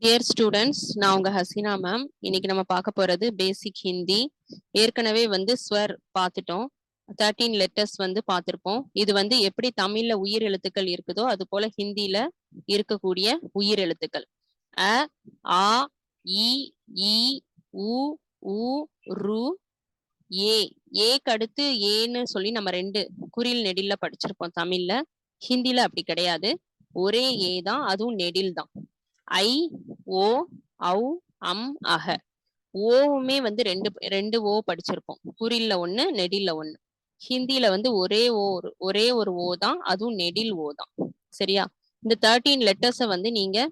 Dear students, நான் உங்க Hasina ma'am. இன்னைக்கு நம்ம பார்க்க போறது பேசிக் ஹிந்தி. ஏற்கனவே ஸ்வர் பார்த்துட்டோம். 13 லெட்டர்ஸ் பார்த்திருப்போம். இது எப்படி தமிழ்ல உயிர் எழுத்துக்கள் இருக்குதோ அது போல ஹிந்தில இருக்கக்கூடிய உயிர் எழுத்துக்கள். அ, ஆ, இ, ஈ, உ, ஊ, ரு, ஏ. ஏக்கு அடுத்து ஏன்னு சொல்லி நம்ம 2 குறில் நெடில்ல படிச்சிருப்போம் தமிழ்ல. ஹிந்தில அப்படி கிடையாது. ஒரே ஏ தான், அதுவும் நெடில் தான். ஐ, ஓ, ஔ, அம், அக. ஓவுமே ரெண்டு ஓ படிச்சிருப்போம். குறில்ல ஒண்ணு, நெடில்ல ஒண்ணு. ஹிந்தில ஒரே ஒரு ஓ தான், அதுவும் நெடில் ஓ தான். சரியா? இந்த 13 லெட்டர்ஸை நீங்க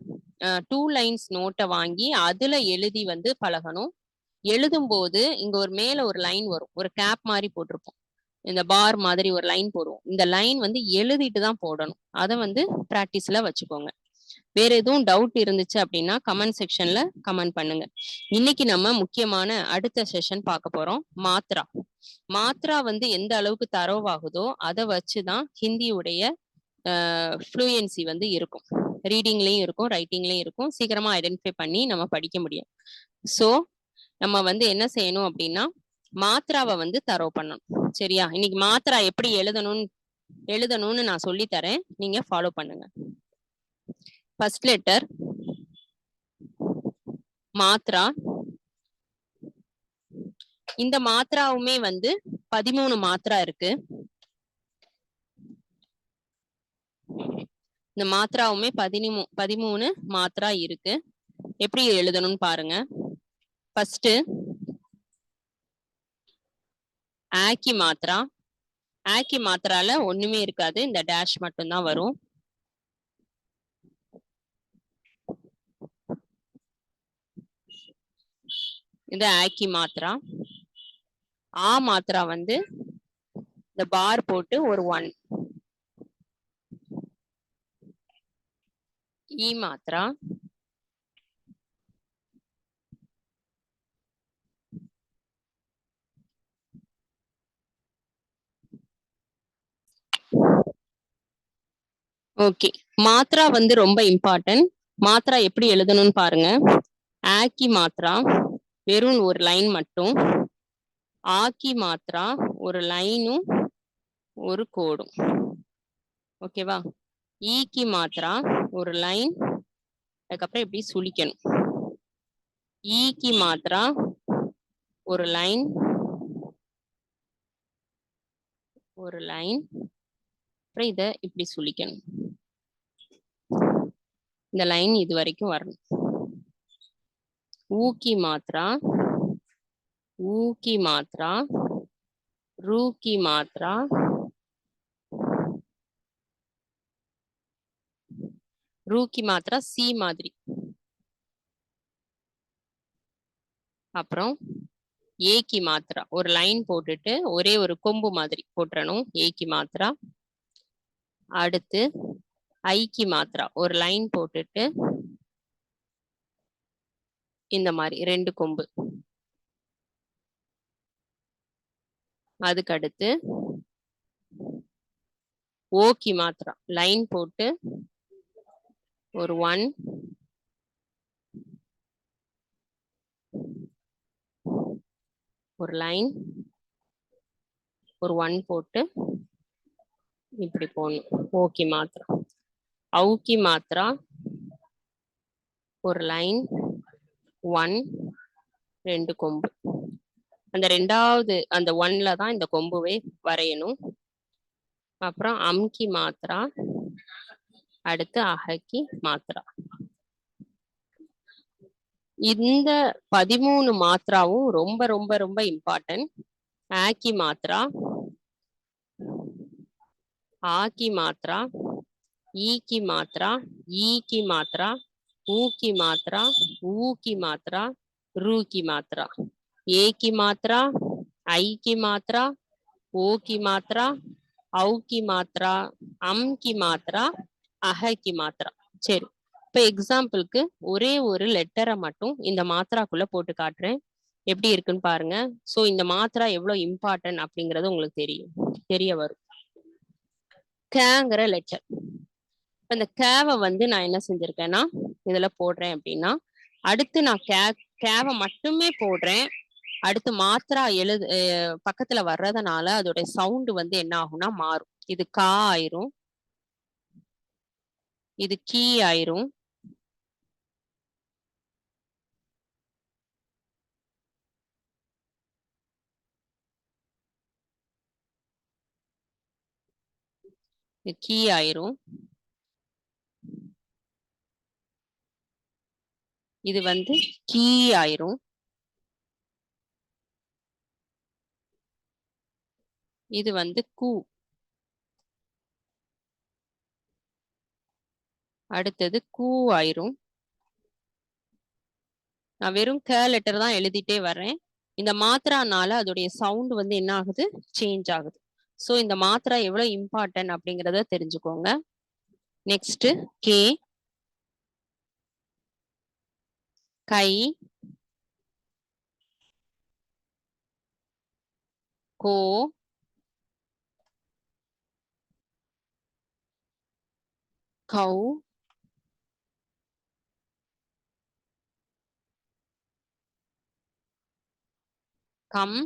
2 லைன்ஸ் நோட்டை வாங்கி அதுல எழுதி பழகணும். எழுதும் போது இங்க மேல ஒரு லைன் வரும், ஒரு கேப் மாதிரி போட்டிருப்போம். இந்த பார் மாதிரி ஒரு லைன் போடுவோம். இந்த லைன் எழுதிட்டு தான் போடணும். அதை பிராக்டிஸ்ல வச்சுக்கோங்க. வேற எதுவும் டவுட் இருந்துச்சு அப்படின்னா கமெண்ட் செக்ஷன்ல கமெண்ட் பண்ணுங்க. இன்னைக்கு நம்ம முக்கியமான அடுத்த செஷன் பார்க்க போறோம். மாத்ரா. மாத்ரா எந்த அளவுக்கு தரோவாகுதோ அதை வச்சுதான் ஹிந்தியுடைய ஃப்ளூயன்சி இருக்கும். ரீடிங்லயும் இருக்கும், ரைட்டிங்லயும் இருக்கும். சீக்கிரமா ஐடென்டிஃபை பண்ணி நம்ம படிக்க முடியும். ஸோ நம்ம என்ன செய்யணும் அப்படின்னா மாத்ராவை தரோ பண்ணணும். சரியா? இன்னைக்கு மாத்ரா எப்படி எழுதணும்னு நான் சொல்லி தரேன், நீங்க ஃபாலோ பண்ணுங்க. ஃபர்ஸ்ட் லெட்டர் மாத்ரா. இந்த மாத்ராவுமே 13 மாத்ரா இருக்கு. இந்த மாத்ராவுமே 13 மாத்ரா இருக்கு. எப்படி எழுதணும்னு பாருங்க. ஃபர்ஸ்ட் ஆக்கி மாத்ரா. ஆக்கி மாத்ரால ஒண்ணுமே இருக்காது, இந்த டேஷ் மட்டும்தான் வரும். இது ஆக்கி மாத்ரா. ஆ மாத்ரா இந்த பார் போட்டு ஒரு 1. ஈ மாத்ரா. ஓகே, மாத்ரா ரொம்ப இம்பார்ட்டன்ட். மாத்ரா எப்படி எழுதணும்னு பாருங்க. ஆக்கி மாத்ரா வெறும் ஒரு லைன் மட்டும். ஆக்கி மாத்ரா ஒரு லைனும் ஒரு கோடும். ஓகேவா? ஈக்கி மாத்ரா ஒரு லைன், அதுக்கப்புறம் இப்படி சுழிக்கணும். ஈக்கி மாத்ரா ஒரு லைன், அப்புறம் இத இப்படி சுழிக்கணும். இந்த லைன் இது வரைக்கும் வரணும். ஊக்கி மாத்ரா, ஊக்கி மாத்ரா, ரூக்கி மாத்ரா, ரூக்கி மாத்ரா சி மாதிரி. அப்புறம் ஏக்கி மாத்ரா ஒரு லைன் போட்டுட்டு ஒரே ஒரு கொம்பு மாதிரி போட்டுறணும். ஏக்கி மாத்ரா. அடுத்து ஐக்கி மாத்ரா ஒரு லைன் போட்டுட்டு இந்த மாதிரி 2 கொம்பு. அதுக்கு அடுத்து ஓக்கி மாத்ரா லைன் போட்டு ஒரு 1, ஒரு லைன், ஒரு 1 போட்டு இப்படி போடணும். ஓக்கி மாத்ரா. ஔக்கி மாத்ரா ஒரு லைன், 1, 2 கொம்பு. அந்த 2வது அந்த 1ல தான் இந்த கொம்புவே வரையணும். அப்புறம் அம்கி மாத்ரா, அடுத்து அஹக்கி மாத்ரா. இந்த 13 மாத்ராவும் ரொம்ப ரொம்ப ரொம்ப இம்பார்ட்டன்ட். ஆக்கி மாத்ரா, ஆக்கி மாத்ரா, ஈக்கி மாத்ரா, ஈக்கி மாத்ரா, ஊக்கி மாத்ரா, ஊக்கி மாத்ரா, ரூக்கி மாத்ரா. ஏக்கி மாத்ரா, ஐக்கி மாத்ரா, ஓக்கி மாத்ரா, ஔக்கி மாத்ரா, அம்கி மாத்ரா, அஹக்கி மாத்ரா. சரி, இப்ப எக்ஸாம்பிளுக்கு ஒரே ஒரு லெட்டரை மட்டும் இந்த மாத்ராக்குள்ள போட்டு காட்டுறேன். எப்படி இருக்குன்னு பாருங்க. சோ இந்த மாத்ரா எவ்வளவு இம்பார்ட்டன்ட் அப்படிங்கறது உங்களுக்கு தெரிய வரும். கேங்கிற லெட்டர். இந்த கேவை வந்து நான் என்ன செஞ்சிருக்கேன்னா இதுல போடுறேன் அப்படின்னா, அடுத்து நான் கேவை மட்டுமே போடுறேன். அடுத்து மாத்திரா பக்கத்துல வர்றதுனால அதோட சவுண்ட் வந்து என்ன ஆகும்னா மாறும். இது கா ஆயிரும், இது கீ ஆயிரும், இது கீ ஆயிரும், இது வந்து கீ ஆயிரும், இது வந்து கூ, அடுத்தது கூ ஆயிரும். நான் வெறும் க லெட்டர் தான் எழுதிட்டே வர்றேன். இந்த மாத்திரானால அதோடைய சவுண்ட் வந்து என்ன ஆகுது, சேஞ்ச் ஆகுது. ஸோ இந்த மாத்திரா எவ்வளவு இம்பார்ட்டன்ட் அப்படிங்கிறத தெரிஞ்சுக்கோங்க. நெக்ஸ்ட் கே, கை, கோ, கௌ, கம்,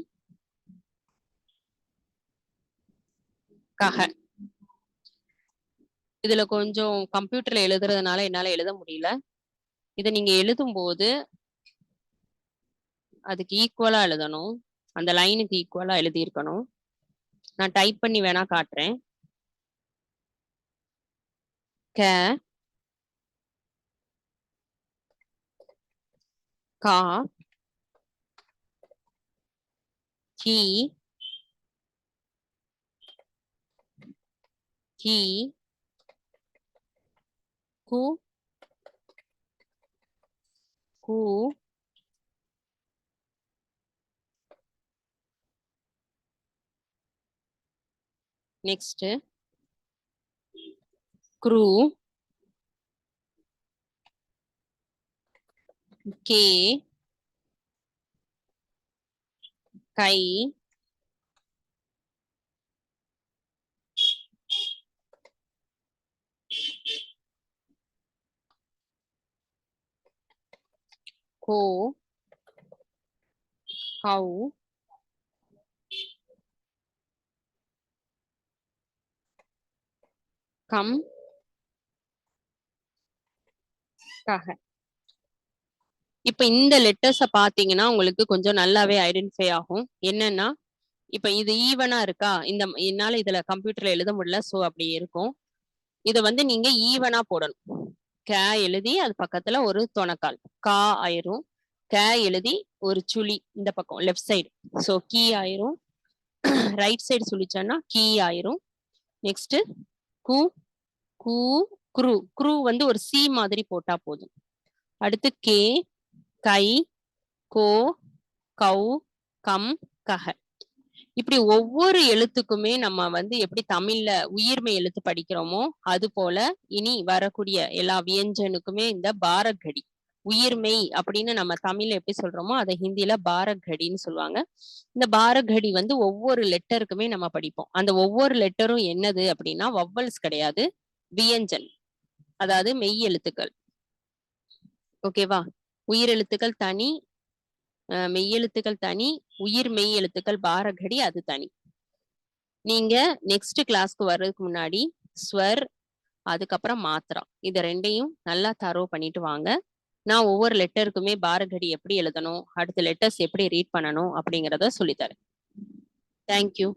கஹ. இதுல கொஞ்சம் கம்ப்யூட்டர்ல எழுதுறதுனால என்னால எழுத முடியல. இதை நீங்க எழுதும் போது அதுக்கு ஈக்குவலா எழுதணும், அந்த லைனுக்கு ஈக்குவலா எழுதி இருக்கணும். நான் டைப் பண்ணி வேணா காட்டுறேன். க, கா, கி, கி, கு, கு, நெக்ஸ்ட் குரு, கே, கை, கோ, கௌ, கம், கஹ. இப்ப இந்த லெட்டர்ஸ பாத்தீங்கன்னா உங்களுக்கு கொஞ்சம் நல்லாவே ஐடென்டிஃபை ஆகும். என்னன்னா இப்ப இது ஈவனா இருக்கா, என்னால இதுல கம்ப்யூட்டர்ல எழுத முடியல, சோ அப்படி இருக்கும். இத வந்து நீங்க ஈவனா போடணும். க எழுதி அது பக்கத்துல ஒரு தொணக்கால் கா ஆயிரும், க எழுதி ஒரு சுழி இந்த பக்கம் லெஃப்ட் சைடு, சோ கீ ஆயிரும். ரைட் சைடு சுழிச்சோன்னா கீ ஆயிரும். நெக்ஸ்ட் கு, கூ, குரு. குரு வந்து ஒரு சி மாதிரி போட்டா போதும். அடுத்து கே, கை, கோ, கௌ, கம், கஹ. இப்படி ஒவ்வொரு எழுத்துக்குமே நம்ம வந்து எப்படி தமிழ்ல உயிர்மெய் எழுத்து படிக்கிறோமோ அது போல இனி வரக்கூடிய எல்லா வியஞ்சனுக்குமே இந்த பாரகடி உயிர்மெய் அப்படின்னு நம்ம தமிழ்ல எப்படி சொல்றோமோ அதை ஹிந்தில பாரகடின்னு சொல்லுவாங்க. இந்த பாரகடி வந்து ஒவ்வொரு லெட்டருக்குமே நம்ம படிப்போம். அந்த ஒவ்வொரு லெட்டரும் என்னது அப்படின்னா வவ்வல்ஸ் கிடையாது, வியஞ்சன், அதாவது மெய் எழுத்துக்கள். ஓகேவா? உயிர் எழுத்துக்கள் தனி, மெய்யெழுத்துக்கள் தனி, உயிர் மெய் எழுத்துக்கள் பாரகடி அது தனி. நீங்க நெக்ஸ்ட் கிளாஸ்க்கு வர்றதுக்கு முன்னாடி ஸ்வர், அதுக்கப்புறம் மாத்திரா, இது ரெண்டையும் நல்லா தரோ பண்ணிட்டு வாங்க. நான் ஒவ்வொரு லெட்டருக்குமே பாரகடி எப்படி எழுதணும், அடுத்த லெட்டர்ஸ் எப்படி ரீட் பண்ணணும் அப்படிங்கிறத சொல்லித்தரேன். தேங்க்யூ.